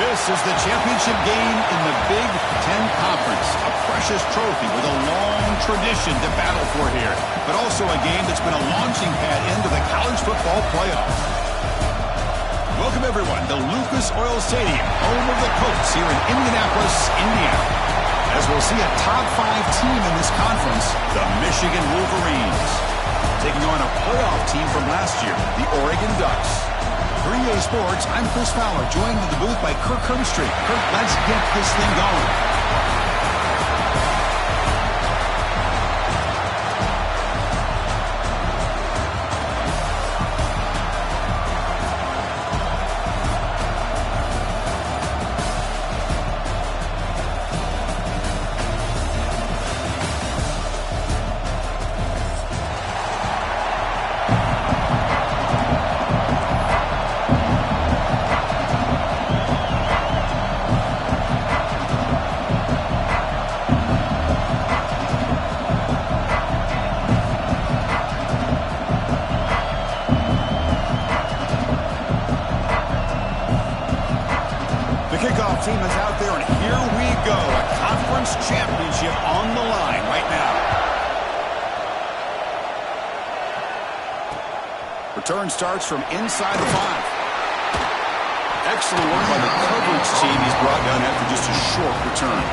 This is the championship game in the Big Ten Conference. A precious trophy with a long tradition to battle for here, but also a game that's been a launching pad into the college football playoff. Welcome, everyone, to Lucas Oil Stadium, home of the Colts here in Indianapolis, Indiana. As we'll see a top 5 team in this conference, the Michigan Wolverines, taking on a playoff team from last year, the Oregon Ducks. For EA Sports, I'm Chris Fowler, joined in the booth by Kirk Herbstreit. Kirk, let's get this thing going. Team is out there, and here we go. A conference championship on the line right now. Return starts from inside the 5. Excellent work by the coverage team. He's brought down after just a short return.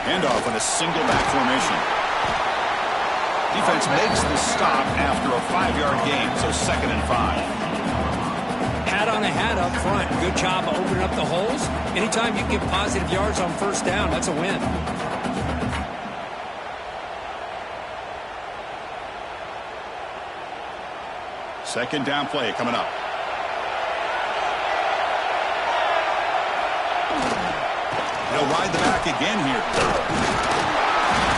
Handoff in a single back formation. Defense makes the stop after a 5-yard gain, so 2nd and 5. Hat on a hat up front. Good job opening up the holes. Anytime you get positive yards on first down, that's a win. Second down play coming up. He'll ride the back again here.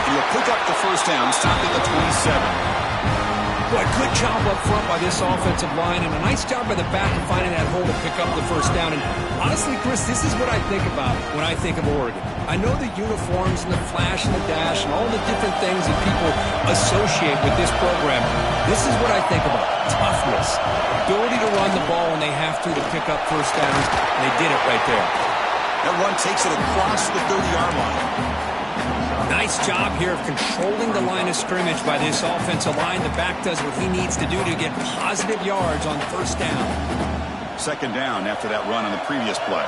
He'll pick up the first down, stopping at 27. Boy, good job up front by this offensive line, and a nice job by the back of finding that hole to pick up the first down. And honestly, Chris, this is what I think about when I think of Oregon. I know the uniforms and the flash and the dash and all the different things that people associate with this program. This is what I think about. Toughness, ability to run the ball when they have to pick up first downs, and they did it right there. That run takes it across the 30-yard line. Nice job here of controlling the line of scrimmage by this offensive line. The back does what he needs to do to get positive yards on first down. Second down after that run on the previous play.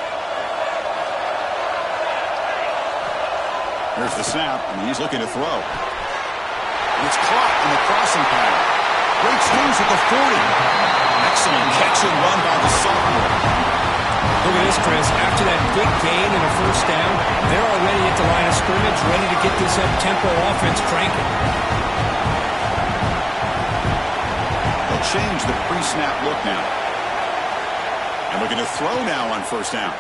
Here's the snap, and he's looking to throw. And it's caught in the crossing pattern. Great swings at the 40. Excellent catch and run by the sophomore. Look at this, Chris. After that big gain and a first down, they're already at the line of scrimmage, ready to get this up-tempo offense cranking. They'll change the pre-snap look now. And looking to throw now on first down.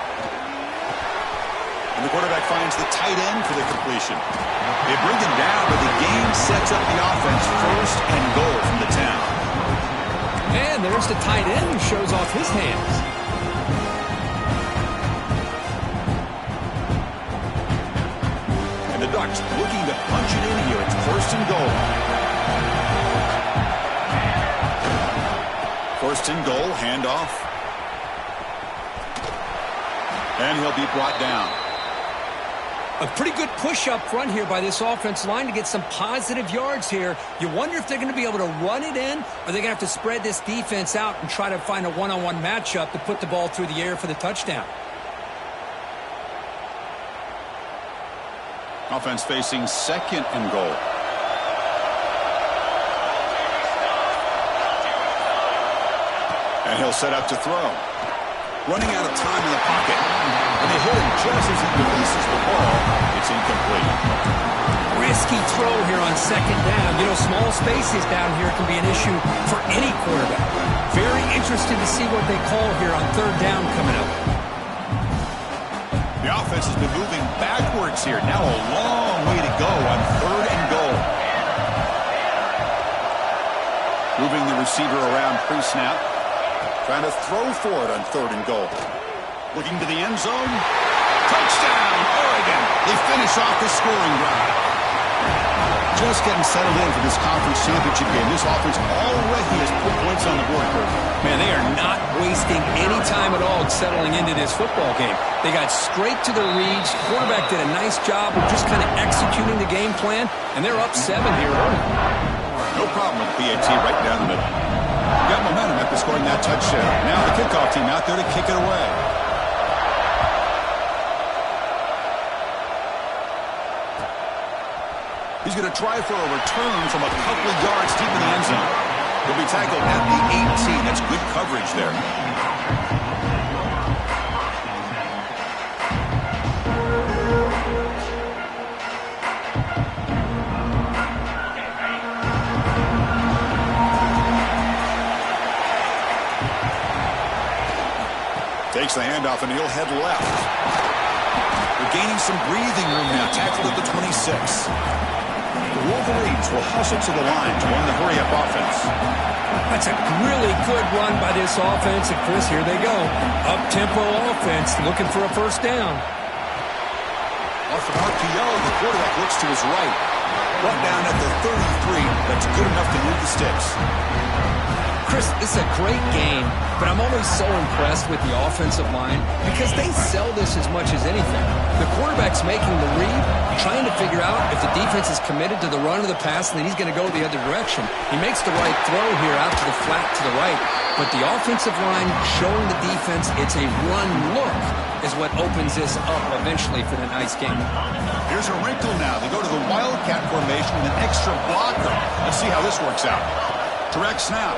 And the quarterback finds the tight end for the completion. They bring him down, but the gain sets up the offense 1st and goal from the 10. And there's the tight end who shows off his hands. And the Ducks looking to punch it in here. It's 1st and goal. 1st and goal, handoff. And he'll be brought down. A pretty good push up front here by this offensive line to get some positive yards here. You wonder if they're going to be able to run it in, or they're going to have to spread this defense out and try to find a one-on-one matchup to put the ball through the air for the touchdown. Offense facing 2nd and goal. And he'll set up to throw. Running out of time in the pocket. And they hit him just as he releases the ball. It's incomplete. Risky throw here on 2nd down. You know, small spaces down here can be an issue for any quarterback. Very interested to see what they call here on 3rd down coming up. The offense has been moving backwards here. Now a long way to go on 3rd and goal. Moving the receiver around pre-snap. Trying to throw for it on 3rd and goal. Looking to the end zone. Touchdown, Oregon. They finish off the scoring drive. Just getting settled in for this conference championship game. This offense already has put points on the board, Kurt. Man, they are not wasting any time at all settling into this football game. They got straight to the reads. Quarterback did a nice job of just kind of executing the game plan, and they're up 7 here early. No problem with the PAT right down the middle. Got momentum after scoring that touchdown. Now the kickoff team out there to kick it away. He's going to try for a return from a couple of yards deep in the end zone. He'll be tackled at the 18. That's good coverage there. Takes the handoff and he'll head left. They're gaining some breathing room now. Tackled at the 26. The Wolverines will hustle to the line to run the hurry-up offense. That's a really good run by this offense. And, Chris, here they go. Up-tempo offense looking for a first down. Off an RPO, the quarterback looks to his right. Brought down at the 33. That's good enough to move the sticks. Chris, this is a great game, but I'm always so impressed with the offensive line because they sell this as much as anything. The quarterback's making the read, trying to figure out if the defense is committed to the run or the pass, and then he's going to go the other direction. He makes the right throw here out to the flat to the right, but the offensive line showing the defense it's a run look is what opens this up eventually for the nice game. Here's a wrinkle now. They go to the Wildcat formation with an extra blocker. Let's see how this works out. Direct snap.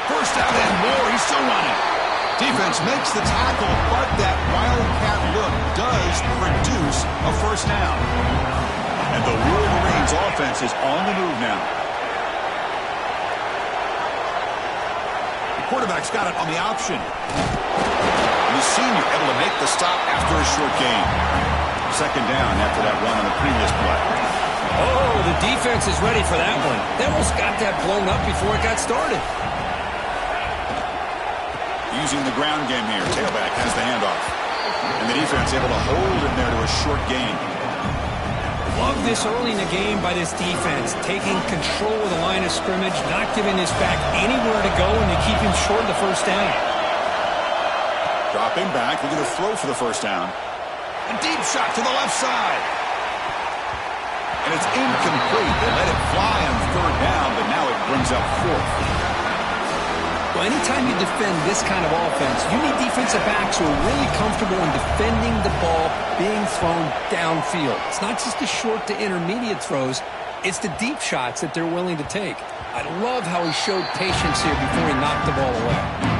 First down and more. He's still running. Defense makes the tackle, but that Wildcat look does produce a first down. And the Wolverines offense is on the move now. The quarterback's got it on the option. And the senior able to make the stop after a short gain. Second down after that run on the previous play. Oh, the defense is ready for that one. They almost got that blown up before it got started. Using the ground game here. Tailback has the handoff. And the defense able to hold him there to a short gain. Love this early in the game by this defense. Taking control of the line of scrimmage, not giving this back anywhere to go, and they keep him short of the first down. Dropping back. Looking to throw for the first down. A deep shot to the left side. And it's incomplete. They let it fly on third down, but now it brings up fourth. Well, anytime you defend this kind of offense, you need defensive backs who are really comfortable in defending the ball being thrown downfield. It's not just the short to intermediate throws. It's the deep shots that they're willing to take. I love how he showed patience here before he knocked the ball away.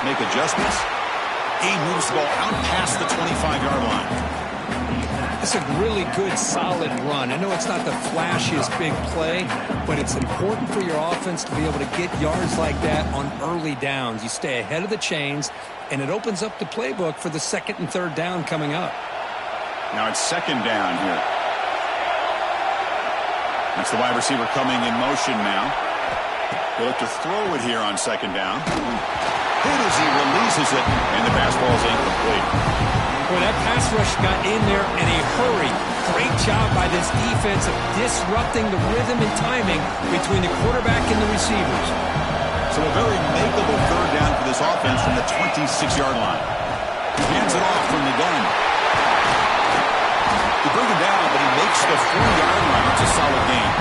Make adjustments. He moves the ball out past the 25-yard line. It's a really good, solid run. I know it's not the flashiest big play, but it's important for your offense to be able to get yards like that on early downs. You stay ahead of the chains, and it opens up the playbook for the second and third down coming up. Now it's second down here. That's the wide receiver coming in motion now. He'll look to throw it here on second down. Hit as he releases it, and the pass ball is incomplete. Boy, that pass rush got in there in a hurry. Great job by this defense of disrupting the rhythm and timing between the quarterback and the receivers. So a very makeable third down for this offense from the 26-yard line. Hands it off from the gun. They bring him down, but he makes the 4-yard line. It's a solid gain.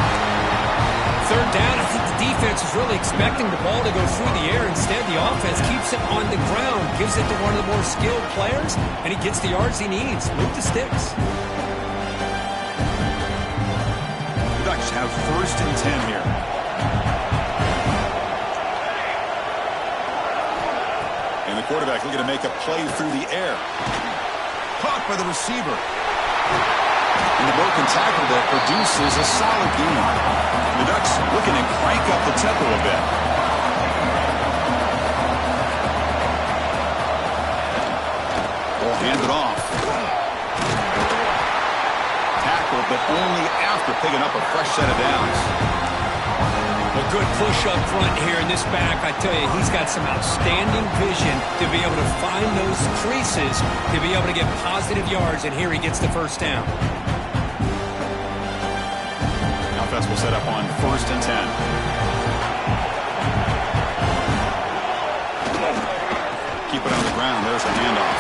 Third down, I think the defense is really expecting the ball to go through the air. Instead, the offense keeps it on the ground, gives it to one of the more skilled players, and he gets the yards he needs. Move the sticks. The Ducks have 1st and 10 here. And the quarterback looking to make a play through the air. Caught by the receiver. And the broken tackle that produces a solid gain. The Ducks looking to crank up the tempo a bit. Ball handed off. Tackle, but only after picking up a fresh set of downs. A good push up front here in this back. I tell you, he's got some outstanding vision to be able to find those creases, to be able to get positive yards, and here he gets the first down. Offense will set up on 1st and 10. Keep it on the ground. There's the handoff.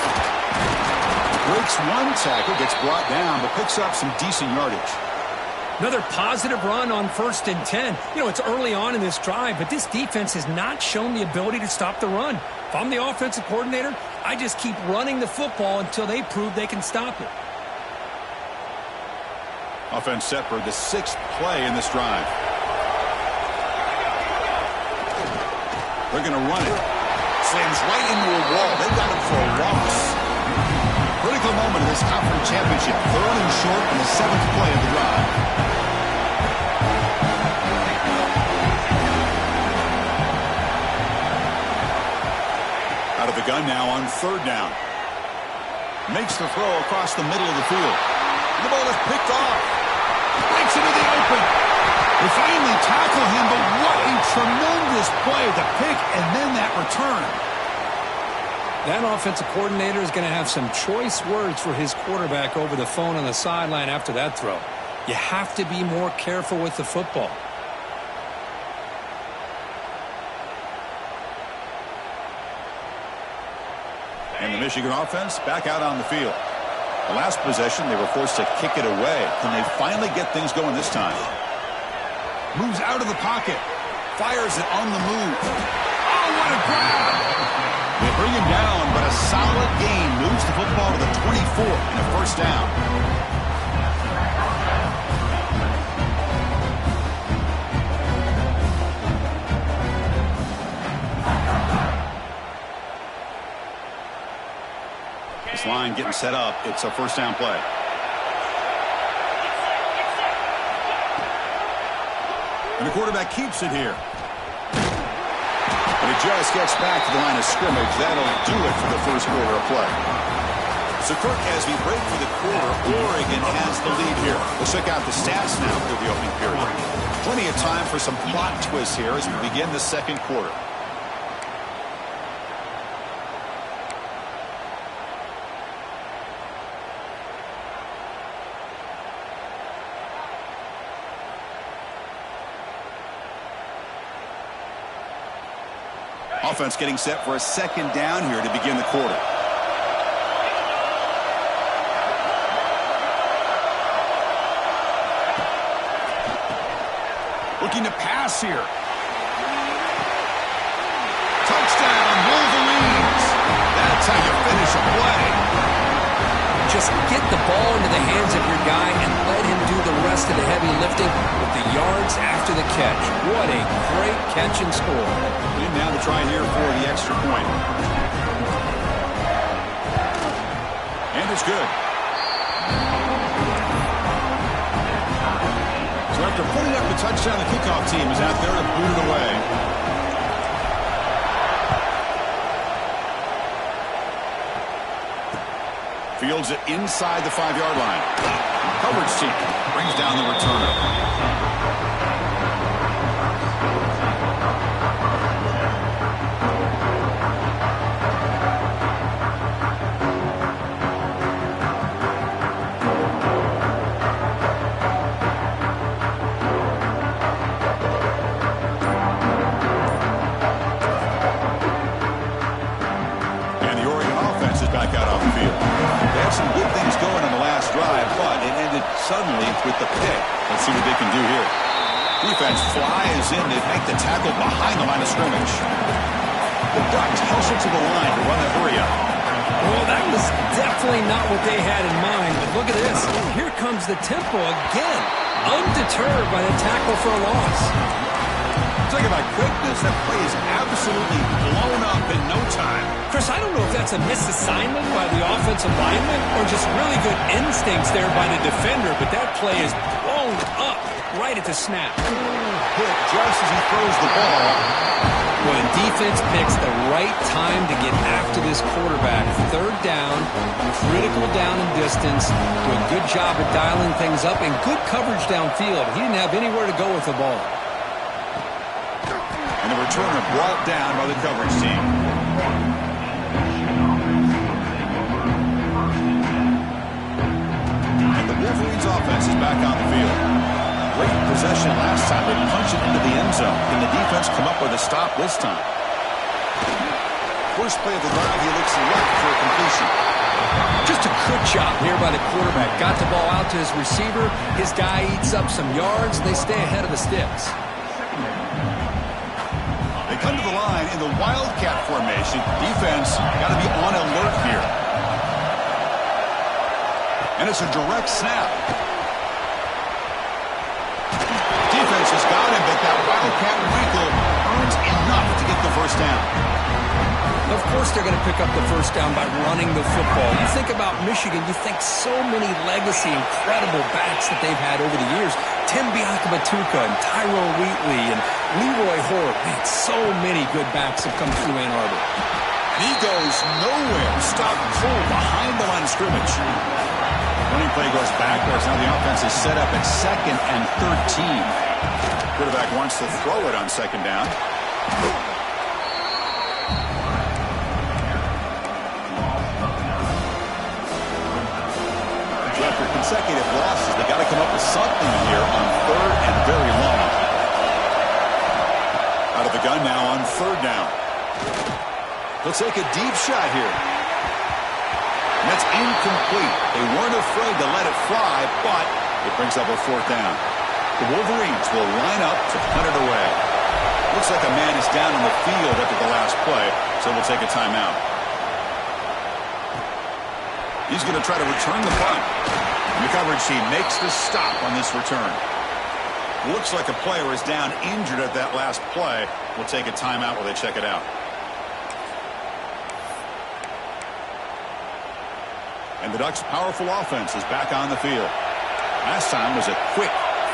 Breaks one tackle, gets brought down, but picks up some decent yardage. Another positive run on 1st and 10. You know, it's early on in this drive, but this defense has not shown the ability to stop the run. If I'm the offensive coordinator, I just keep running the football until they prove they can stop it. Offense set for the 6th play in this drive. They're going to run it. Slams right into a wall. They've got him for a loss. Critical moment of this conference championship. 3rd and short in the 7th play of the drive. Out of the gun now on 3rd down. Makes the throw across the middle of the field. The ball is picked off. Breaks into the open. They finally tackle him, but what a tremendous play. The pick and then that return. That offensive coordinator is going to have some choice words for his quarterback over the phone on the sideline after that throw. You have to be more careful with the football. And the Michigan offense back out on the field. The last possession, they were forced to kick it away. Can they finally get things going this time? Moves out of the pocket. Fires it on the move. Oh, what a grab! They bring him down, but a solid gain moves the football to the 24 and a first down. This line getting set up. It's a first down play. And the quarterback keeps it here. But it just gets back to the line of scrimmage. That'll do it for the first quarter of play. So, Kirk, as we break for the quarter, Oregon has the lead here. We'll check out the stats now for the opening period. Plenty of time for some plot twists here as we begin the second quarter. Offense getting set for a second down here to begin the quarter. Looking to pass here. Touchdown, Wolverines. That's how you finish a play. Just get the ball into the hands of your guy and let him do the rest of the heavy lifting with the yards after the catch. What a great catch and score. And now to try here for the extra point. And it's good. So after putting up the touchdown, the kickoff team is out there to boot it away. Fields it inside the 5-yard line. Coverage team brings down the returner. Defense flies in to make the tackle behind the line of scrimmage. The Ducks hustle to the line to run the hurry up. Well, that was definitely not what they had in mind, but look at this. Here comes the tempo again, undeterred by the tackle for a loss. Talking about quickness, that play is absolutely blown up in no time. Chris, I don't know if that's a misassignment by the offensive lineman or just really good instincts there by the defender, but that play is blown up right at the snap. Hit just as he throws the ball. When defense picks the right time to get after this quarterback, third down, critical down and distance, do a good job of dialing things up, and good coverage downfield. He didn't have anywhere to go with the ball. And the returner brought down by the coverage team. And the Wolverines offense is back on the field. Great possession last time. They punch it into the end zone. Can the defense come up with a stop this time? First play of the drive, he looks left for a completion. Just a good job here by the quarterback. Got the ball out to his receiver. His guy eats up some yards. They stay ahead of the sticks. They come to the line in the Wildcat formation. Defense got to be on alert here. And it's a direct snap. Defense has got him, but that Wildcat wrinkle earns enough to get the first down. Of course they're going to pick up the first down by running the football. You think about Michigan, you think so many legacy, incredible backs that they've had over the years. Tim Biakabatuka and Tyrone Wheatley and Leroy Hort. Man, so many good backs have come through Ann Arbor. And he goes nowhere. Stop cold behind the line of scrimmage. Running play goes backwards. Now the offense is set up at 2nd and 13. Quarterback wants to throw it on 2nd down. After consecutive losses, they got to come up with something here on 3rd and very long. Out of the gun now on 3rd down. He'll take a deep shot here. And that's incomplete. They weren't afraid to let it fly, but it brings up a 4th down. The Wolverines will line up to punt it away. Looks like a man is down on the field after the last play, so we'll take a timeout. He's going to try to return the punt. And the coverage team makes the stop on this return. Looks like a player is down injured at that last play. We'll take a timeout while they check it out. And the Ducks' powerful offense is back on the field. Last time was a quick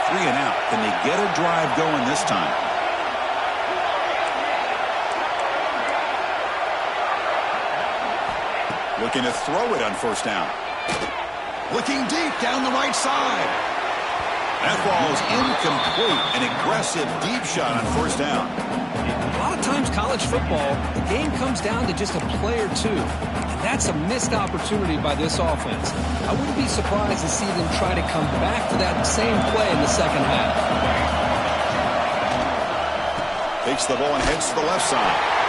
3-and-out. Can they get a drive going this time? Looking to throw it on 1st down. Looking deep down the right side. That ball is incomplete. An aggressive deep shot on 1st down. A lot of times college football, the game comes down to just a play or two. And that's a missed opportunity by this offense. I wouldn't be surprised to see them try to come back to that same play in the 2nd half. Takes the ball and heads to the left side.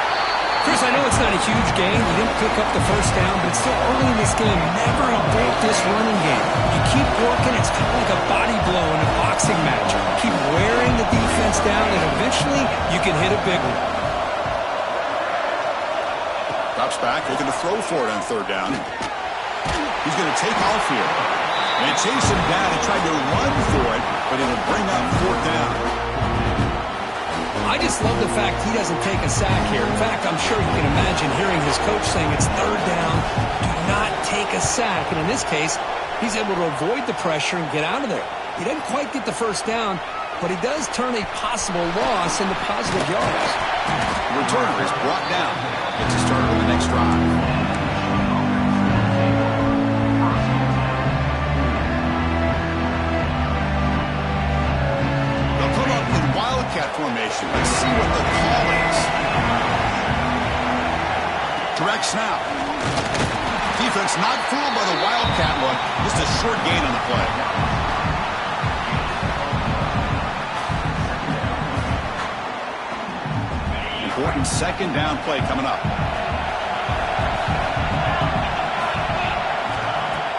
Chris, I know it's not a huge gain. You didn't pick up the 1st down, but it's still early in this game. Never abort this running game. You keep working, it's kind of like a body blow in a boxing match. Keep wearing the defense down, and eventually you can hit a big one. Drops back, looking to throw for it on 3rd down. He's going to take off here. They chase him down and try to run for it, but it'll bring up 4th down. I just love the fact he doesn't take a sack here. In fact, I'm sure you can imagine hearing his coach saying it's 3rd down, do not take a sack. And in this case, he's able to avoid the pressure and get out of there. He doesn't quite get the 1st down, but he does turn a possible loss into positive yards. The returner is brought down. Gets a start on the next drive. Wildcat formation. Let's see what the call is. Direct snap. Defense not fooled by the Wildcat look. Just a short gain on the play. Important 2nd down play coming up.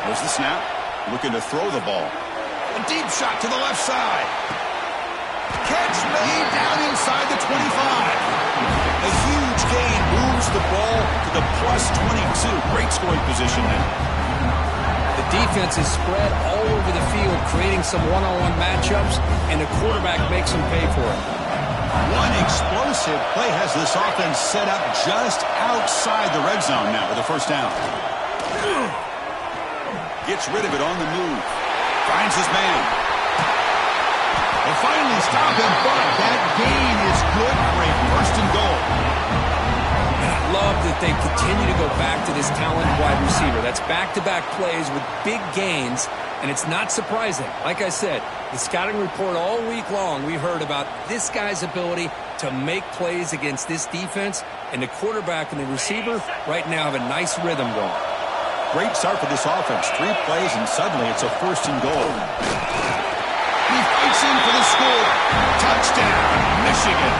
There's the snap. Looking to throw the ball. A deep shot to the left side. A huge gain moves the ball to the plus 22. Great scoring position now. The defense is spread all over the field, creating some one-on-one matchups, and the quarterback makes them pay for it. One explosive play has this offense set up just outside the red zone now with a first down. Gets rid of it on the move. Finds his man. Will finally stop him, but that gain is good for a first and goal. And I love that they continue to go back to this talented wide receiver. That's back-to-back plays with big gains, and it's not surprising. Like I said, the scouting report all week long, we heard about this guy's ability to make plays against this defense, and the quarterback and the receiver right now have a nice rhythm going. Great start for this offense. 3 plays, and suddenly it's a first and goal. He fights in for the score. Touchdown, Michigan.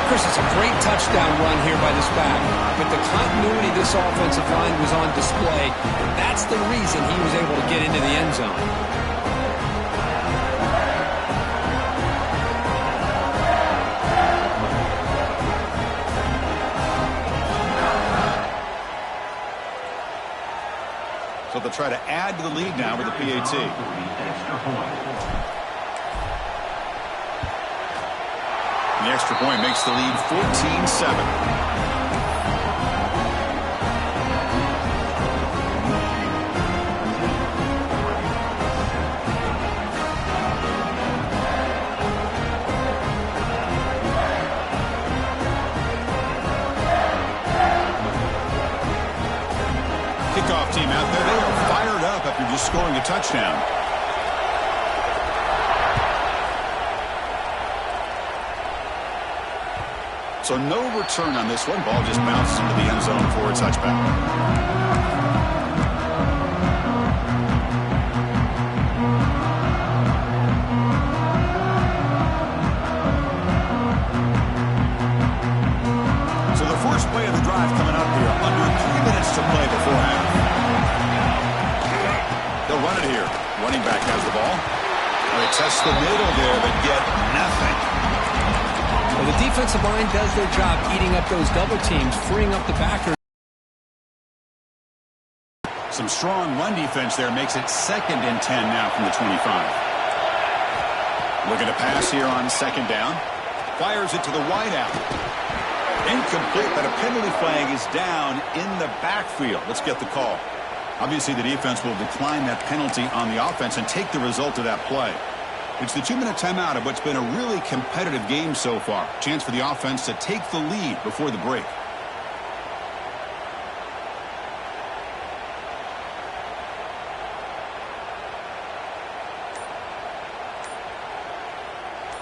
Chris, it's a great touchdown run here by this back, but the continuity of this offensive line was on display. That's the reason he was able to get into the end zone. So they'll try to add to the lead now with the PAT. The extra point makes the lead 14-7. Kickoff team out there, they are fired up after just scoring a touchdown. So no return on this one. Ball just bounces into the end zone for a touchback. So the first play of the drive coming up here. Under 3 minutes to play before half. They'll run it here. Running back has the ball. They test the middle there, but get nothing. Well, the defensive line does their job eating up those double teams, freeing up the backer. Some strong run defense there makes it 2nd and 10 now from the 25. Looking to pass here on 2nd down. Fires it to the wideout. Incomplete, but a penalty flag is down in the backfield. Let's get the call. Obviously, the defense will decline that penalty on the offense and take the result of that play. It's the 2-minute timeout of what's been a really competitive game so far. Chance for the offense to take the lead before the break.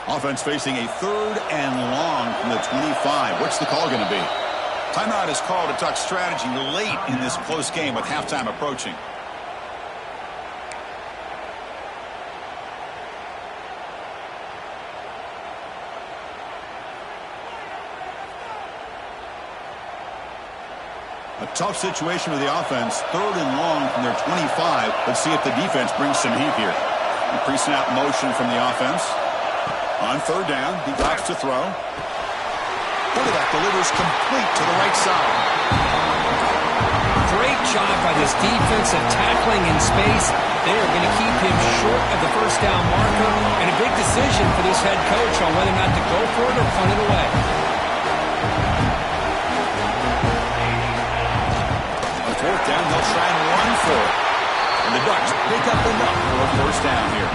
Offense facing a 3rd and long from the 25. What's the call going to be? Timeout is called to talk strategy late in this close game with halftime approaching. A tough situation for the offense. 3rd and long from their 25. Let's see if the defense brings some heat here. Pre-snap motion from the offense. On 3rd down, he drops to throw. Quarterback delivers complete to the right side. Great job by this defense of tackling in space. They are going to keep him short of the first down marker, and a big decision for this head coach on whether or not to go for it or punt it away. On 4th down, they'll try and run for it. And the Ducks pick up enough for a first down here.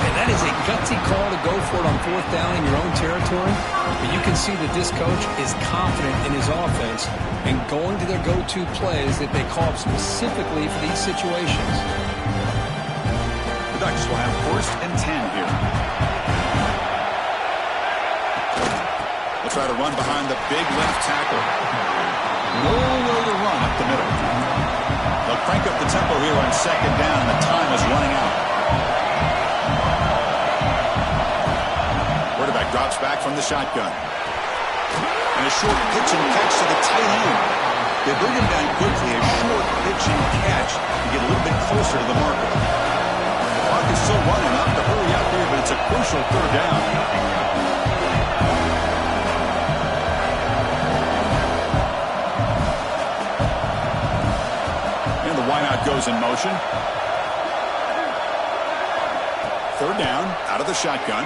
And that is a gutsy call to go for it on 4th down in your own territory. But you can see that this coach is confident in his offense and going to their go-to plays that they call specifically for these situations. The Ducks will have 1st and 10 here. They'll try to run behind the big left tackle. Nowhere to run up the middle. They'll crank up the tempo here on 2nd down, and the time is running out. Quarterback drops back from the shotgun. And a short pitch and catch to the tight end. They bring him down quickly. A short pitch and catch to get a little bit closer to the marker. The clock is still running up to hurry up here, but it's a crucial 3rd down. receivers in motion. Third down, out of the shotgun.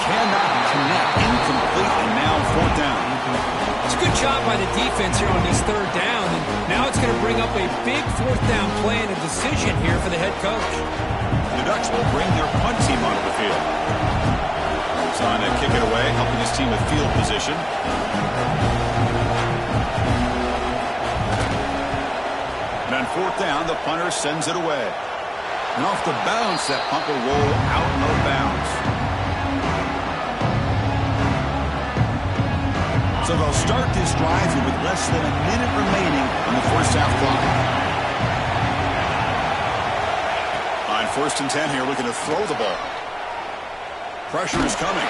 Cannot connect, incomplete, and now fourth down. It's a good job by the defense here on this third down, and now it's going to bring up a big fourth down play and a decision here for the head coach. The Ducks will bring their punt team onto the field. He's on to kick it away, helping his team with field position. And on fourth down, the punter sends it away. And off the bounce, that punt will roll out and out of bounds. So they'll start this drive with less than a minute remaining on the first half clock. On 1st and 10 here, looking to throw the ball. Pressure is coming.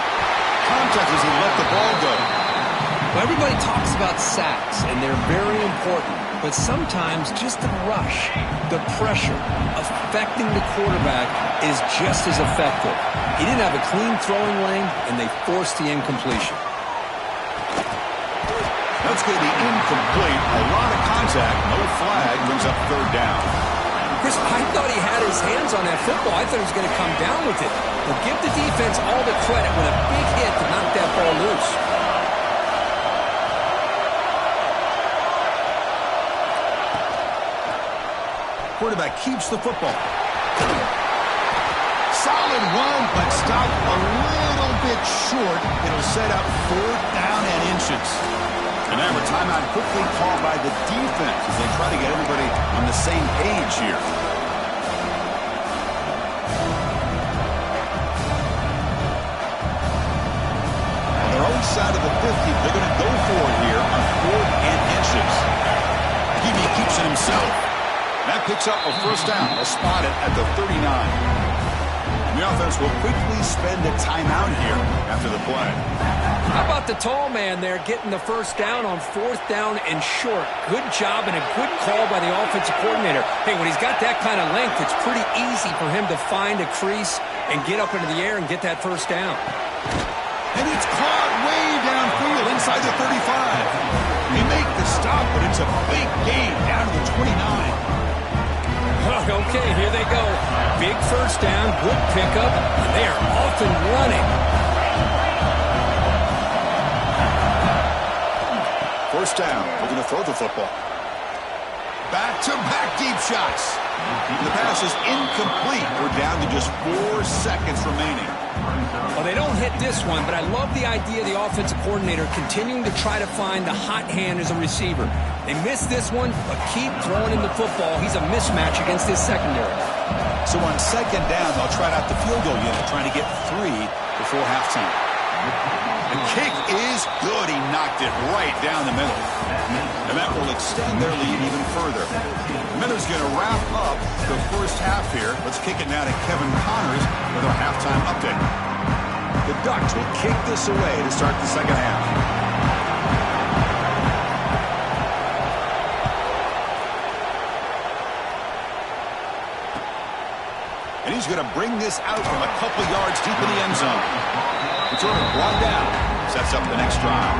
Contact as he let the ball go. Well, everybody talks about sacks, and they're very important. But sometimes just the rush, the pressure, affecting the quarterback is just as effective. He didn't have a clean throwing lane, and they forced the incompletion. That's going to be incomplete. A lot of contact. No flag. Brings up third down. Chris, I thought he had his hands on that football. I thought he was going to come down with it. But give the defense all the credit with a big hit to knock that ball loose. Quarterback keeps the football. Solid run, but stopped a little bit short. It'll set up fourth down and inches. And now a timeout quickly called by the defense as they try to get everybody on the same page here. On their own side of the 50, they're going to go for it here on fourth and inches. He keeps it himself. That picks up a first down. They'll spot it at the 39. And the offense will quickly spend a timeout here after the play. How about the tall man there getting the first down on fourth down and short? Good job and a good call by the offensive coordinator. Hey, when he's got that kind of length, it's pretty easy for him to find a crease and get up into the air and get that first down. And it's caught way downfield inside the 35. They make the stop, but it's a big gain down to the 29. Okay, here they go. Big first down, good pickup, and they are off and running. First down, looking to throw the football. Back-to-back deep shots. The pass is incomplete. We're down to just 4 seconds remaining. Well, they don't hit this one, but I love the idea of the offensive coordinator continuing to try to find the hot hand as a receiver. They missed this one, but keep throwing him the football. He's a mismatch against his secondary. So on second down, they'll try out the field goal unit, trying to get 3 before halftime. The kick is good. He knocked it right down the middle. And that will extend their lead even further. Miller's going to wrap up the first half here. Let's kick it now to Kevin Connors with our halftime update. The Ducks will kick this away to start the second half. And he's going to bring this out from a couple yards deep in the end zone. It's sort of brought down. Sets up the next drive.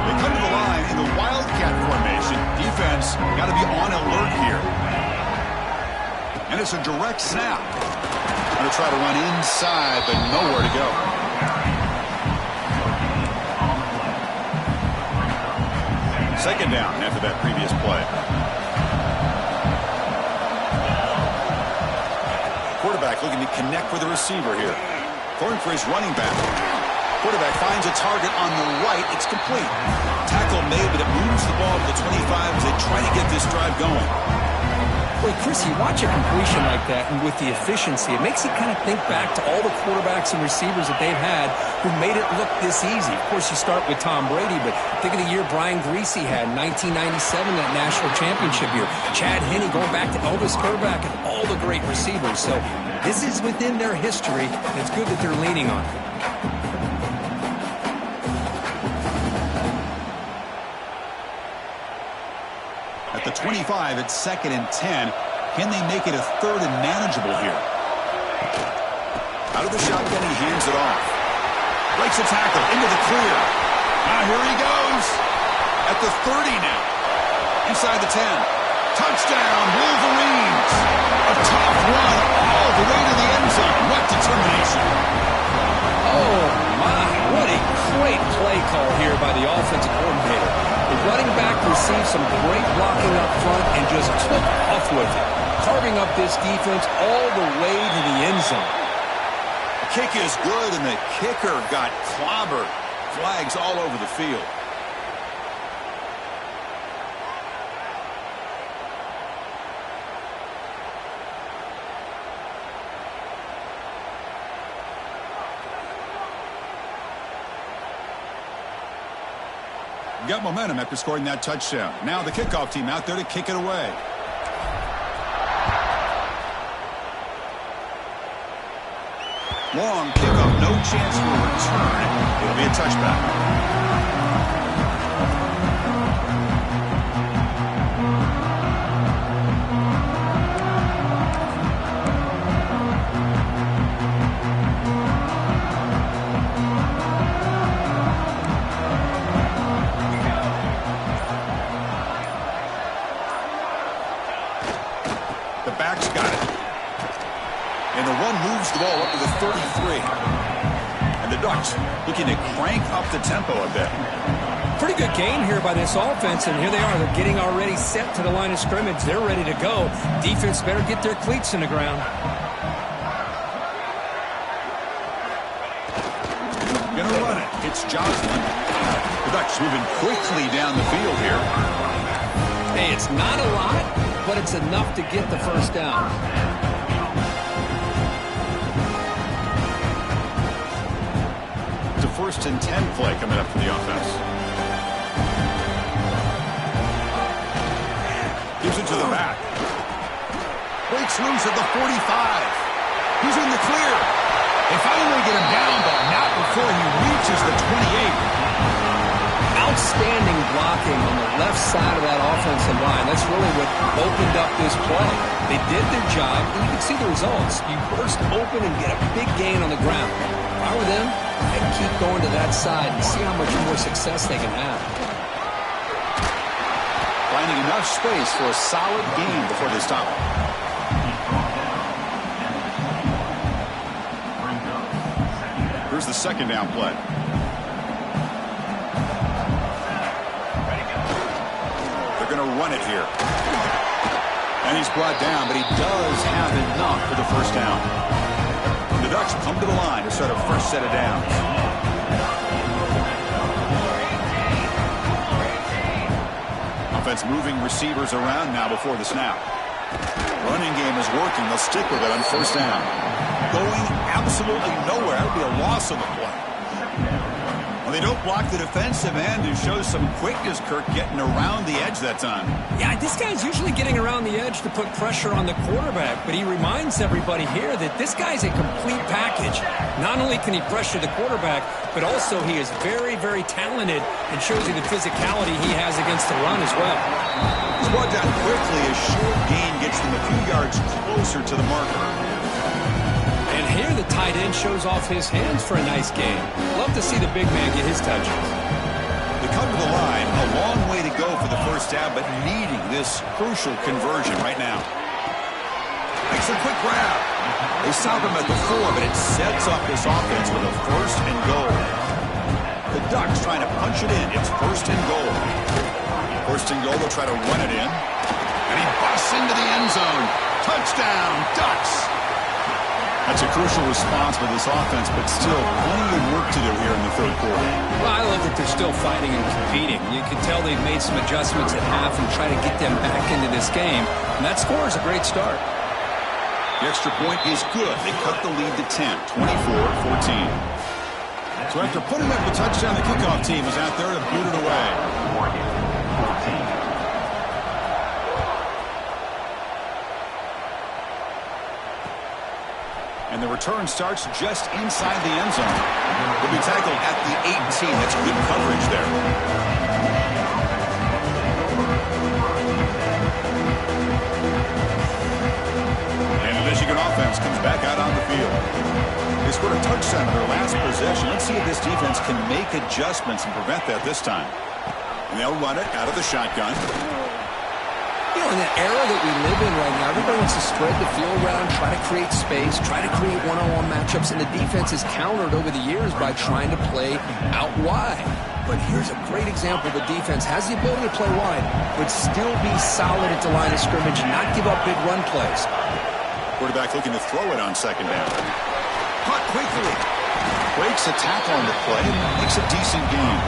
They come to the line in the Wildcat formation. Defense got to be on alert here. And it's a direct snap. Going to try to run inside, but nowhere to go. Second down after that previous play. Quarterback looking to connect with the receiver here. Throwing for his running back. Quarterback finds a target on the right. It's complete. Tackle made, but it moves the ball to the 25 as they try to get this drive going. Boy, Chris, you watch a completion like that, and with the efficiency, it makes you kind of think back to all the quarterbacks and receivers that they've had who made it look this easy. Of course, you start with Tom Brady, but think of the year Brian Griese had, 1997, that national championship year. Chad Henne going back to Elvis Kerback and all the great receivers. So this is within their history, and it's good that they're leaning on it. At the 25, it's 2nd and 10. Can they make it a 3rd and manageable here? Out of the shotgun, he hands it off. Breaks a tackle into the clear. Here he goes. At the 30 now. Inside the 10. Touchdown, Wolverines. A tough run all the way to the end zone. What determination. Oh, my. What a great play call here by the offensive coordinator. The running back received some great blocking up front and just took off with it, carving up this defense all the way to the end zone. The kick is good, and the kicker got clobbered. Flags all over the field. Got momentum after scoring that touchdown. Now the kickoff team out there to kick it away. Long kickoff, no chance for a return. It'll be a touchback. The ball up to the 33. And the Ducks looking to crank up the tempo a bit. Pretty good game here by this offense, and here they are. They're getting already set to the line of scrimmage. They're ready to go. Defense better get their cleats in the ground. Gonna run it. It's Joslin. The Ducks moving quickly down the field here. Hey, it's not a lot, but it's enough to get the first down. First and 10 play coming up for the offense. Gives it to the back. Breaks loose at the 45. He's in the clear. They finally get him down, but not before he reaches the 28. Outstanding blocking on the left side of that offensive line. That's really what opened up this play. They did their job, and you can see the results. You burst open and get a big gain on the ground. If I were them, I'd keep going to that side and see how much more success they can have. Finding enough space for a solid gain before they stop him. Here's the second down play. They're going to run it here. And he's brought down, but he does have enough for the first down. The Ducks come to the line to start a first set of downs. Offense moving receivers around now before the snap. Running game is working. They'll stick with it on first down. Going absolutely nowhere. That would be a loss of the play. Well, they don't block the defensive end and shows some quickness, Kirk, getting around the edge that time. Yeah, this guy's usually getting around the edge to put pressure on the quarterback, but he reminds everybody here that this guy's a complete package. Not only can he pressure the quarterback, but also he is very, very talented and shows you the physicality he has against the run as well. He's brought down quickly. A short gain gets them a few yards closer to the marker. And here the tight end shows off his hands for a nice game. Love to see the big man get his touches. They come to the line, a long way to go for the first down, but needing this crucial conversion right now. Makes a quick grab. They stop him at the 4, but it sets up this offense with a first and goal. The Ducks trying to punch it in. It's first and goal. First and goal, they'll try to run it in. And he busts into the end zone. Touchdown, Ducks! That's a crucial response for this offense, but still plenty of work to do here in the third quarter. Well, I love that they're still fighting and competing. You can tell they've made some adjustments at half and try to get them back into this game. And that score is a great start. The extra point is good. They cut the lead to 10, 24-14. So after putting up the touchdown, the kickoff team is out there to boot it away. And the return starts just inside the end zone. Will be tackled at the 18. That's good coverage there. And the Michigan offense comes back out on the field. They scored a touchdown of their last possession. Let's see if this defense can make adjustments and prevent that this time. And they'll run it out of the shotgun. You know, in the era that we live in right now, everybody wants to spread the field around, try to create space, try to create one-on-one matchups, and the defense is countered over the years by trying to play out wide. But here's a great example. The defense has the ability to play wide, but still be solid at the line of scrimmage and not give up big run plays. Quarterback looking to throw it on second down. Caught quickly. Breaks a tackle on the play and makes a decent gain.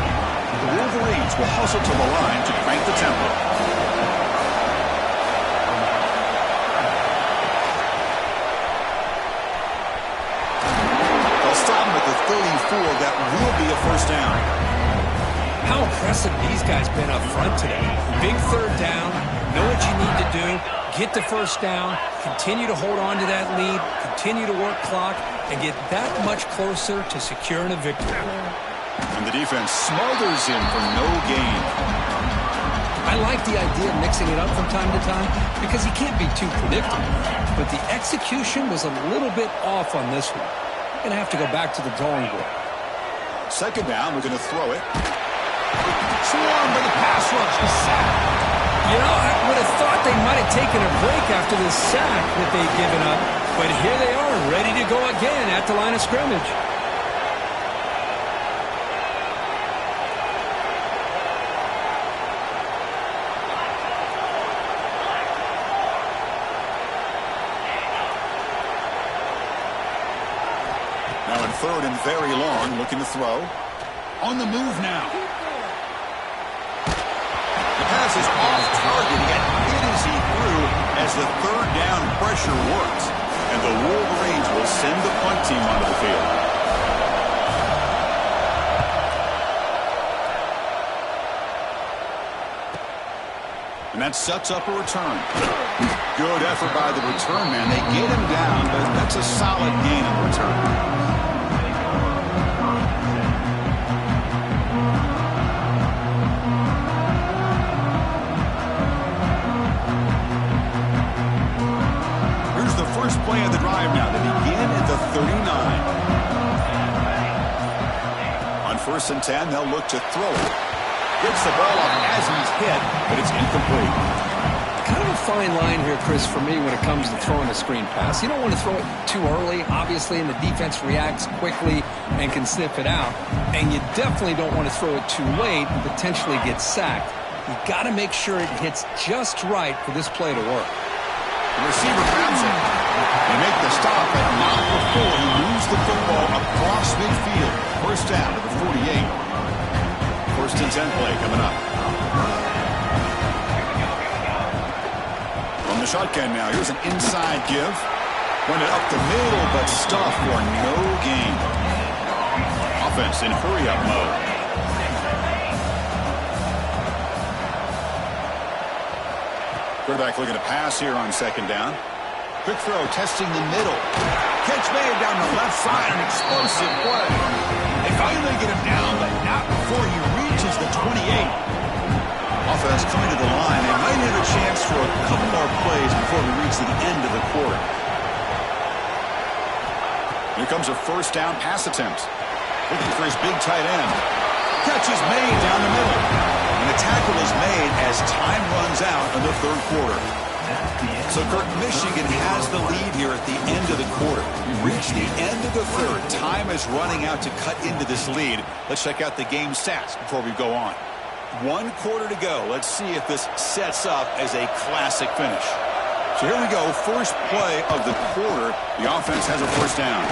The Wolverines will hustle to the line to crank the tempo. They'll stop him at the 34. That will be a first down. How impressive these guys been up front today. Big third down, know what you need to do, get the first down, continue to hold on to that lead, continue to work clock, and get that much closer to securing a victory. And the defense smothers him for no gain. I like the idea of mixing it up from time to time because you can't be too predictable. But the execution was a little bit off on this one. You're going to have to go back to the drawing board. Second down, we're going to throw it. Swarmed by the pass rush. The sack. You know, I would have thought they might have taken a break after the sack that they'd given up. But here they are, ready to go again at the line of scrimmage. Now in third and very long, looking to throw. On the move now. Pass is off target, yet it is he threw as the third down pressure works. And the Wolverines will send the punt team onto the field. And that sets up a return. Good effort by the return man. They get him down, but that's a solid gain on the return. First play of the drive now. They begin at the 39. On 1st and 10, they'll look to throw it. Gets the ball off as he's hit, but it's incomplete. Kind of a fine line here, Chris, for me when it comes to throwing a screen pass. You don't want to throw it too early, obviously, and the defense reacts quickly and can sniff it out. And you definitely don't want to throw it too late and potentially get sacked. You got to make sure it hits just right for this play to work. The receiver grabs it. They make the stop, but not before he moves the football across midfield. First down to the 48. 1st and 10 play coming up. From the shotgun now, here's an inside give. Run it up the middle, but stuffed for no gain. Offense in hurry-up mode. Quarterback looking to pass here on second down. Quick throw, testing the middle. Catch made down the left side, an explosive play. They finally get him down, but not before he reaches the 28. Offense coming to the line. They might have a chance for a couple more plays before we reach the end of the quarter. Here comes a first down pass attempt. Looking for his big tight end. Catch is made down the middle. And the tackle is made as time runs out in the third quarter. So, Kirk, Michigan has the lead here at the end of the quarter. We reach the end of the third. Time is running out to cut into this lead. Let's check out the game stats before we go on. 1 quarter to go. Let's see if this sets up as a classic finish. So here we go. First play of the quarter. The offense has a first down.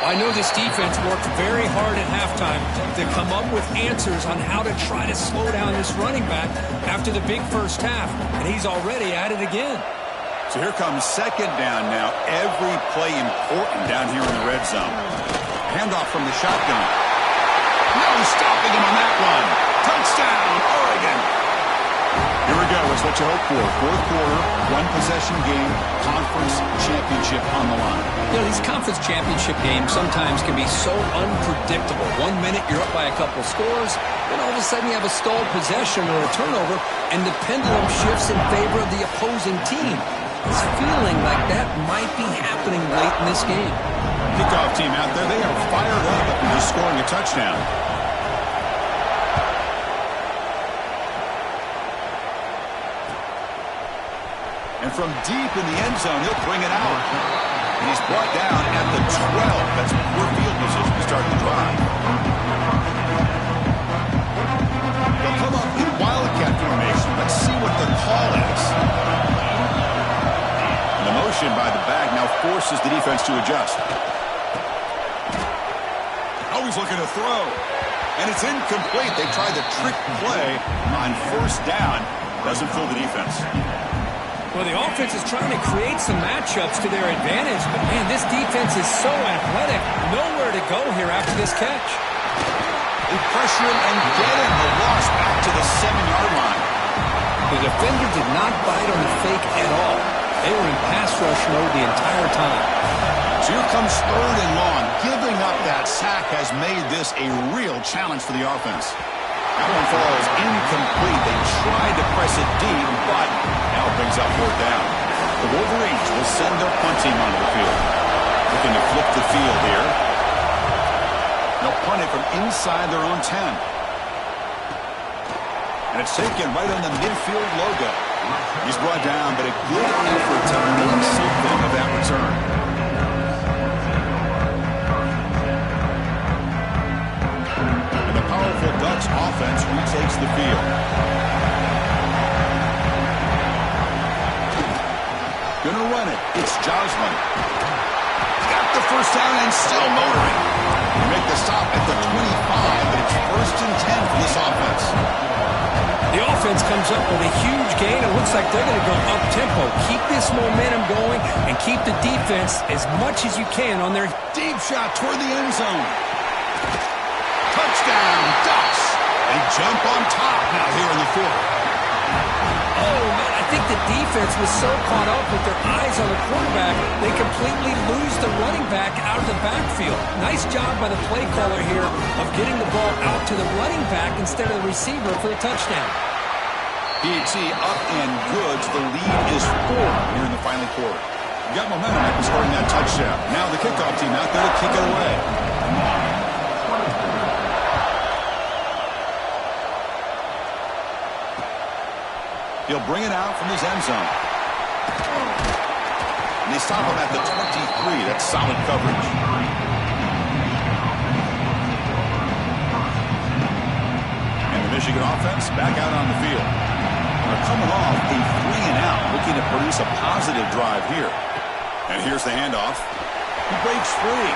I know this defense worked very hard at halftime to come up with answers on how to try to slow down this running back after the big first half, and he's already at it again. So here comes second down now. Every play important down here in the red zone. Handoff from the shotgun. No stopping him on that one. Touchdown, Oregon. Here we go. It's what you hope for. Fourth quarter, 1-possession game, conference championship on the line. You know, these conference championship games sometimes can be so unpredictable. 1 minute you're up by a couple scores, then all of a sudden you have a stalled possession or a turnover, and the pendulum shifts in favor of the opposing team. It's feeling like that might be happening late in this game. Kickoff team out there, they are fired up after just scoring a touchdown. And from deep in the end zone, he'll bring it out. And he's brought down at the 12. That's poor field position to start the drive. They'll come up in wildcat formation. Let's see what the call is. And the motion by the back now forces the defense to adjust. Always looking to throw. And it's incomplete. They tried the trick play on first down. Doesn't fool the defense. Well, the offense is trying to create some matchups to their advantage, but, man, this defense is so athletic. Nowhere to go here after this catch. They pressure him and get him. The loss back to the 7-yard line. The defender did not bite on the fake at all. They were in pass rush mode the entire time. So here comes 3rd and long. Giving up that sack has made this a real challenge for the offense. That one falls incomplete. They tried to press it deep, but now it brings up 4th down. The Wolverines will send their punt team onto the field. Looking to flip the field here. They'll punt it from inside their own 10. And it's taken right on the midfield logo. He's brought down, but a good effort to make something of that return. The Ducks offense retakes the field. Gonna run it. It's Joslin. Got the first down and still motoring. They make the stop at the 25, but it's 1st and 10 for this offense. The offense comes up with a huge gain. It looks like they're going to go up-tempo. Keep this momentum going and keep the defense as much as you can on their deep shot toward the end zone. Touchdown, Ducks. They jump on top now here in the 4th. Oh, man, I think the defense was so caught up with their eyes on the quarterback, they completely lose the running back out of the backfield. Nice job by the play caller here of getting the ball out to the running back instead of the receiver for the touchdown. PAT up and good. The lead is 4 here in the final quarter. You got momentum after scoring that touchdown. Now the kickoff team out there to kick it away. He'll bring it out from his end zone. And they stop him at the 23. That's solid coverage. And the Michigan offense back out on the field. They're coming off a 3-and-out, looking to produce a positive drive here. And here's the handoff. He breaks free.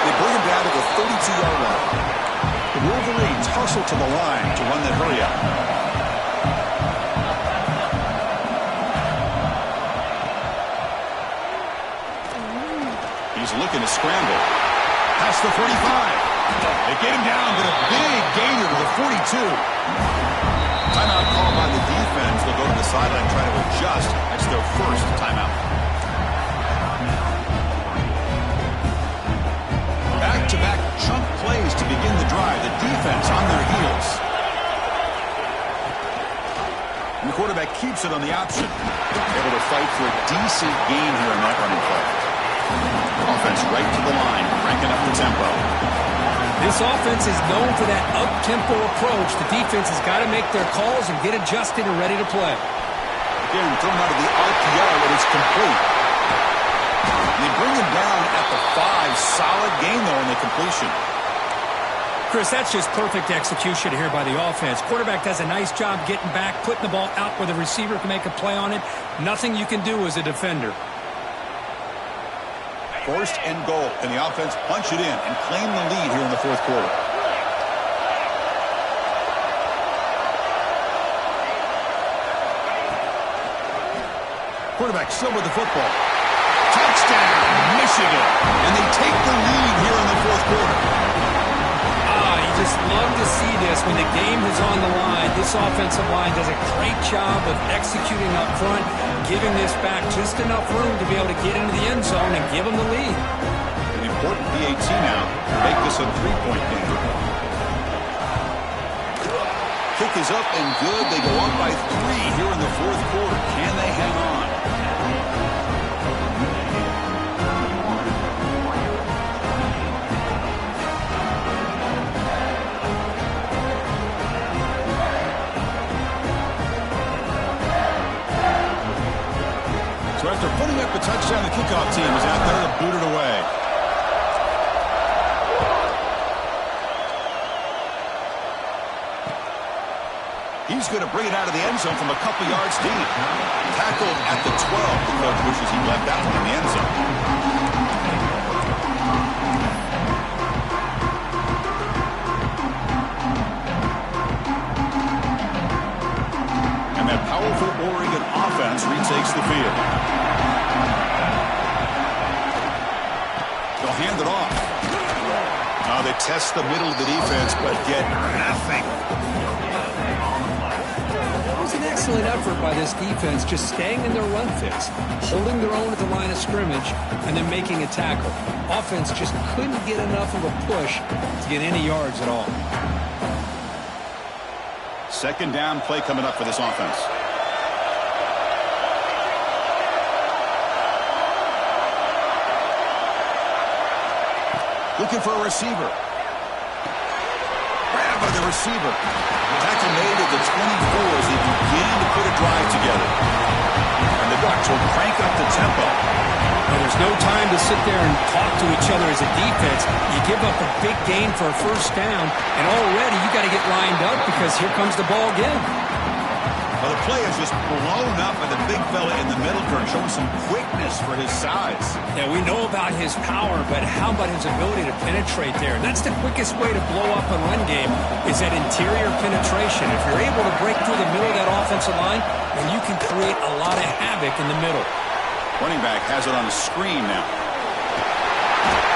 They bring him down to the 32-yard line. The Wolverines hustle to the line to run that hurry up. He's looking to scramble. Past the 45. They get him down, but a big gainer to the 42. Timeout called by the defense. They'll go to the sideline and try to adjust. That's their first timeout. Back-to-back chunk plays to begin the drive. The defense on their heels. And the quarterback keeps it on the option. Able to fight for a decent gain here on that running play. Offense right to the line, cranking up the tempo. This offense is known for that up-tempo approach. The defense has got to make their calls and get adjusted and ready to play. Again, thrown out of the RPO, and it's complete. And they bring him down at the 5. Solid gain, though, on the completion. Chris, that's just perfect execution here by the offense. Quarterback does a nice job getting back, putting the ball out where the receiver can make a play on it. Nothing you can do as a defender. 1st and goal. Can the offense punch it in and claim the lead here in the 4th quarter? Quarterback still with the football. Touchdown, Michigan. And they take the lead here in the 4th quarter. You just love to see this when the game is on the line. This offensive line does a great job of executing up front, giving this back just enough room to be able to get into the end zone and give them the lead. An important PAT now to make this a 3-point game. Kick is up and good. They go up by 3 here in the 4th quarter. Can they hang on? After putting up a touchdown, the kickoff team is out there to boot it away. He's going to bring it out of the end zone from a couple yards deep. Tackled at the 12. The coach wishes he left that one in the end zone. And that powerful Oregon offense retakes the field. They'll hand it off. Now they test the middle of the defense, but get nothing. Excellent effort by this defense, just staying in their run fits, holding their own at the line of scrimmage, and then making a tackle. Offense just couldn't get enough of a push to get any yards at all. Second down play coming up for this offense. Looking for a receiver. Grab by the receiver. Tackle made at the 24 as they begin to put a drive together. And the Ducks will crank up the tempo. Well, there's no time to sit there and talk to each other as a defense. You give up a big gain for a first down, and already you got to get lined up because here comes the ball again. Well, the play is just blown up by the big fella in the middle, showing some quickness for his size. Yeah, we know about his power, but how about his ability to penetrate there? And that's the quickest way to blow up a run game is that interior penetration. If you're able to break through the middle of that offensive line, then you can create a lot of havoc in the middle. Running back has it on the screen now.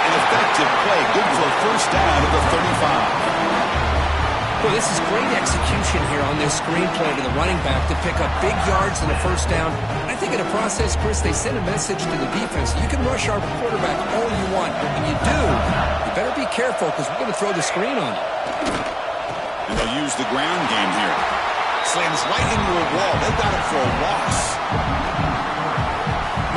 An effective play, good for a first down at the 35. Well, this is great execution here on this screenplay to the running back to pick up big yards and a first down. I think in the process, Chris, they sent a message to the defense. You can rush our quarterback all you want, but when you do, you better be careful because we're going to throw the screen on you. And they'll use the ground game here. Slams right into a wall. They've got it for a loss.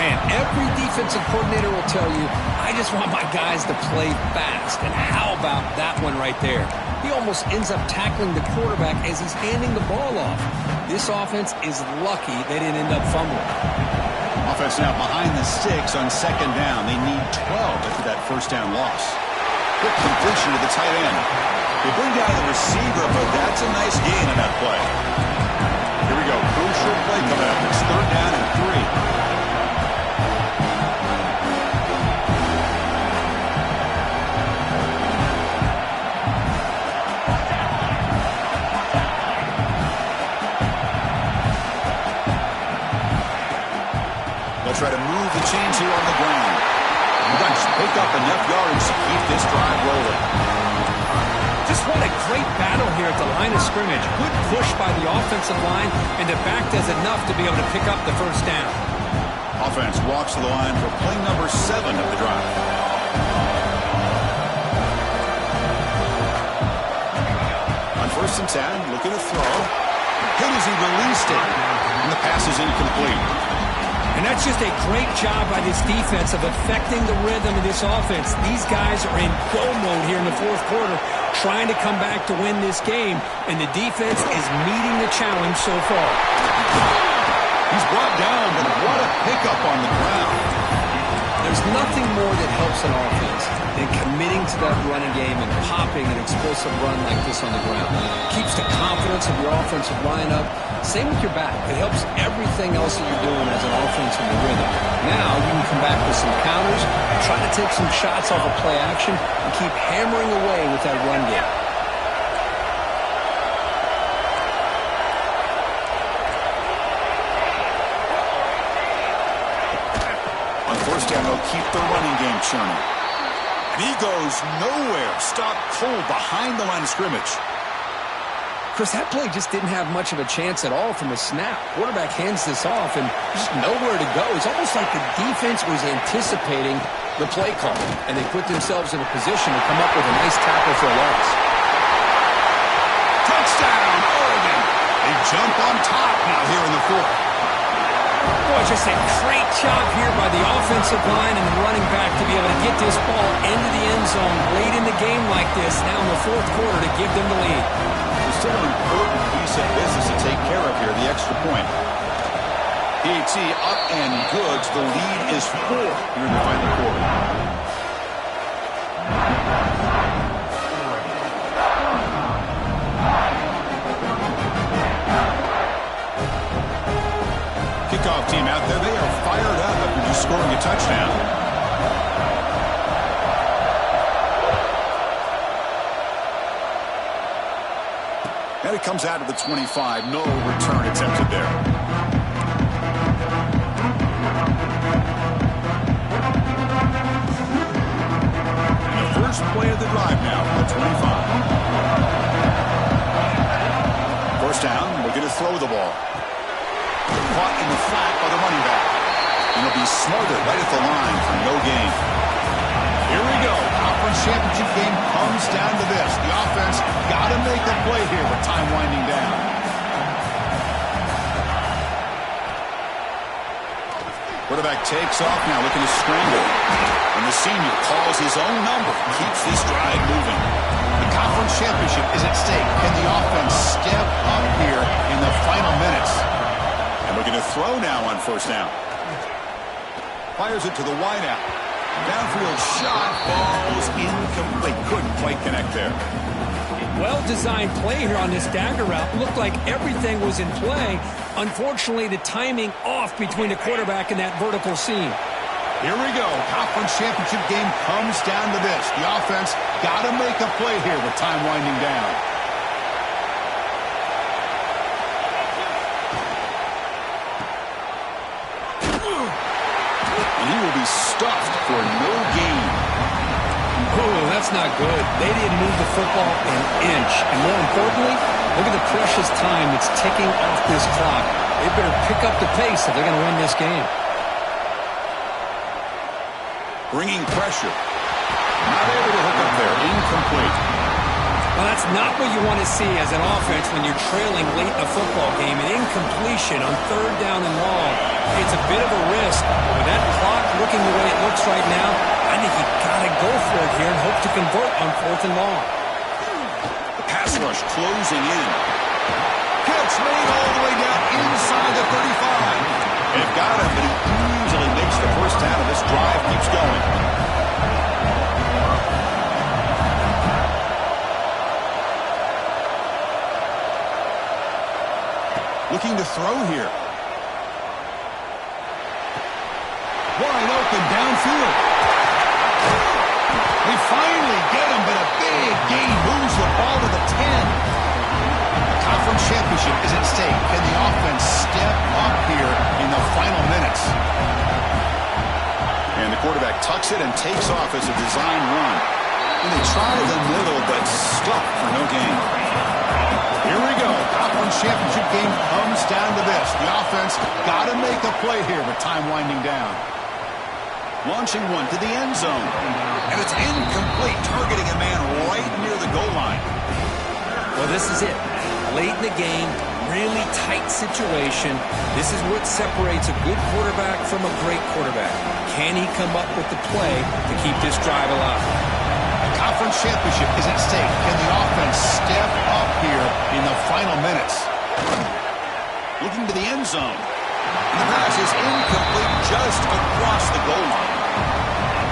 Man, every defensive coordinator will tell you, I just want my guys to play fast. And how about that one right there? He almost ends up tackling the quarterback as he's handing the ball off. This offense is lucky they didn't end up fumbling. Offense now behind the sticks on second down. They need 12 after that first down loss. Quick completion to the tight end. They bring down the receiver, but that's a nice gain on that play. Here we go. Crucial play coming up. It's third down and 3. Try to move the chains here on the ground. The Ducks pick up enough yards to keep this drive rolling. Just what a great battle here at the line of scrimmage. Good push by the offensive line, and the back does enough to be able to pick up the first down. Offense walks to the line for play number 7 of the drive. On first and 10, looking to throw. Hit as he released it, and the pass is incomplete. And that's just a great job by this defense of affecting the rhythm of this offense. These guys are in go mode here in the fourth quarter, trying to come back to win this game, and the defense is meeting the challenge so far. He's brought down, but what a pickup on the ground. There's nothing more that helps an offense than committing to that running game and popping an explosive run like this on the ground. It keeps the confidence of your offensive lineup. Same with your back. It helps everything else that you're doing as an offense in the rhythm. Now you can come back with some counters, try to take some shots off of play action, and keep hammering away with that run game. On first down, they'll keep the running game churning. And he goes nowhere. Stopped cold behind the line of scrimmage. Chris, that play just didn't have much of a chance at all from the snap. Quarterback hands this off, and just nowhere to go. It's almost like the defense was anticipating the play call, and they put themselves in a position to come up with a nice tackle for a loss. Touchdown, Oregon. They jump on top now here in the fourth. Boy, just a great job here by the offensive line and the running back to be able to get this ball into the end zone late in the game like this, now in the fourth quarter, to give them the lead. Still an important piece of business to take care of here, the extra point. PAT up and good. The lead is 4 here in the final quarter. Kickoff team out there. They are fired up after just scoring a touchdown. And it comes out of the 25. No return attempted there. And the first play of the drive now for the 25. First down, looking to throw the ball. Caught in the flat by the running back. And he'll be smothered right at the line for no gain. Here we go. Conference championship game comes down to this. The offense got to make a play here with time winding down. Quarterback takes off now, looking to scramble. And the senior calls his own number. Keeps this drive moving. The conference championship is at stake. Can the offense step up here in the final minutes? And looking to throw now on first down. Fires it to the wideout. Downfield shot falls incomplete. Couldn't quite connect there. Well-designed play here on this dagger route. Looked like everything was in play. Unfortunately, the timing off between the quarterback and that vertical seam. Here we go. Conference championship game comes down to this. The offense got to make a play here with time winding down. He will be stuffed for no gain. Oh, that's not good. They didn't move the football an inch. And more importantly, look at the precious time that's ticking off this clock. They better pick up the pace if they're going to win this game. Bringing pressure. Not able to hook up there. Incomplete. Well, that's not what you want to see as an offense when you're trailing late in a football game. An incompletion on third down and long. It's a bit of a risk. But with that clock looking the way it looks right now, I think you've got to go for it here and hope to convert on fourth and long. The pass rush closing in. Catch made all the way down inside the 35. They've got him, but he easily makes the first down, and this drive keeps going. Looking to throw here. Wide open downfield. They finally get him, but a big gain moves the ball to the 10. The conference championship is at stake. Can the offense step up here in the final minutes? And the quarterback tucks it and takes off as a design run. And they try the middle, but stuck for no gain. Here we go. Conference championship game comes down to this. The offense got to make a play here with time winding down. Launching one to the end zone. And it's incomplete, targeting a man right near the goal line. Well, this is it. Late in the game, really tight situation. This is what separates a good quarterback from a great quarterback. Can he come up with the play to keep this drive alive? The conference championship is at stake. Can the offense step up here in the final minutes? Looking to the end zone. And the pass is incomplete just across the goal line.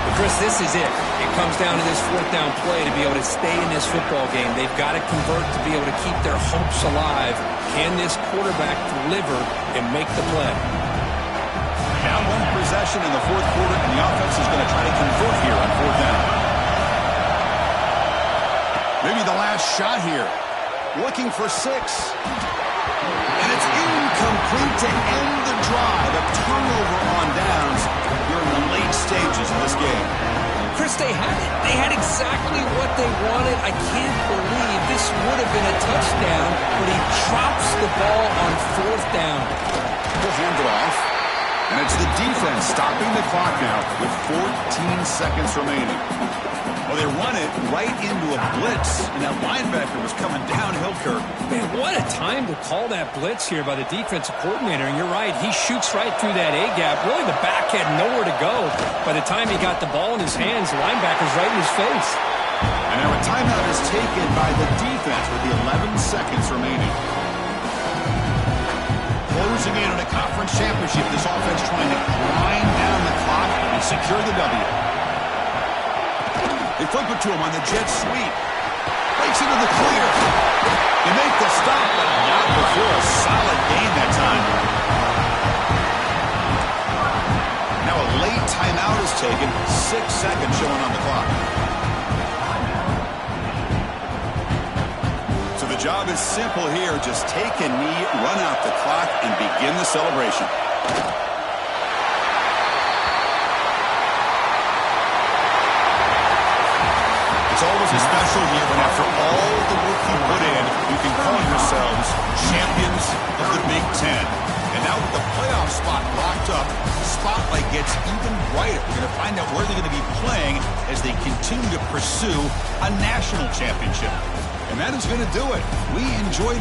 But Chris, this is it. It comes down to this fourth down play to be able to stay in this football game. They've got to convert to be able to keep their hopes alive. Can this quarterback deliver and make the play? Now one possession in the fourth quarter, and the offense is going to try to convert here on fourth down. Maybe the last shot here. Looking for 6. And it's incomplete to end the drive. A turnover on downs here in the late stages of this game. Chris, they had it. They had exactly what they wanted. I can't believe this would have been a touchdown, but he drops the ball on fourth down. He'll hand it off. And it's the defense stopping the clock now with 14 seconds remaining. Well, they run it right into a blitz, and that linebacker was coming downhill, Kirk. Man, what a time to call that blitz here by the defensive coordinator. And you're right, he shoots right through that A-gap. Really, the back had nowhere to go. By the time he got the ball in his hands, the linebacker's right in his face. And now a timeout is taken by the defense with the 11 seconds remaining. Once again, in a conference championship, this offense trying to grind down the clock and secure the W. They flip it to him on the jet sweep. Breaks into the clear. They make the stop, but not before a solid gain that time. Now a late timeout is taken. 6 seconds showing on the clock. So the job is simple here. Just take a knee, run out the clock, and begin the celebration. It's always a special year when after all the work you put in, you can call yourselves champions of the Big Ten. And now with the playoff spot locked up, the spotlight gets even brighter. We're going to find out where they're going to be playing as they continue to pursue a national championship. And that is going to do it. We enjoyed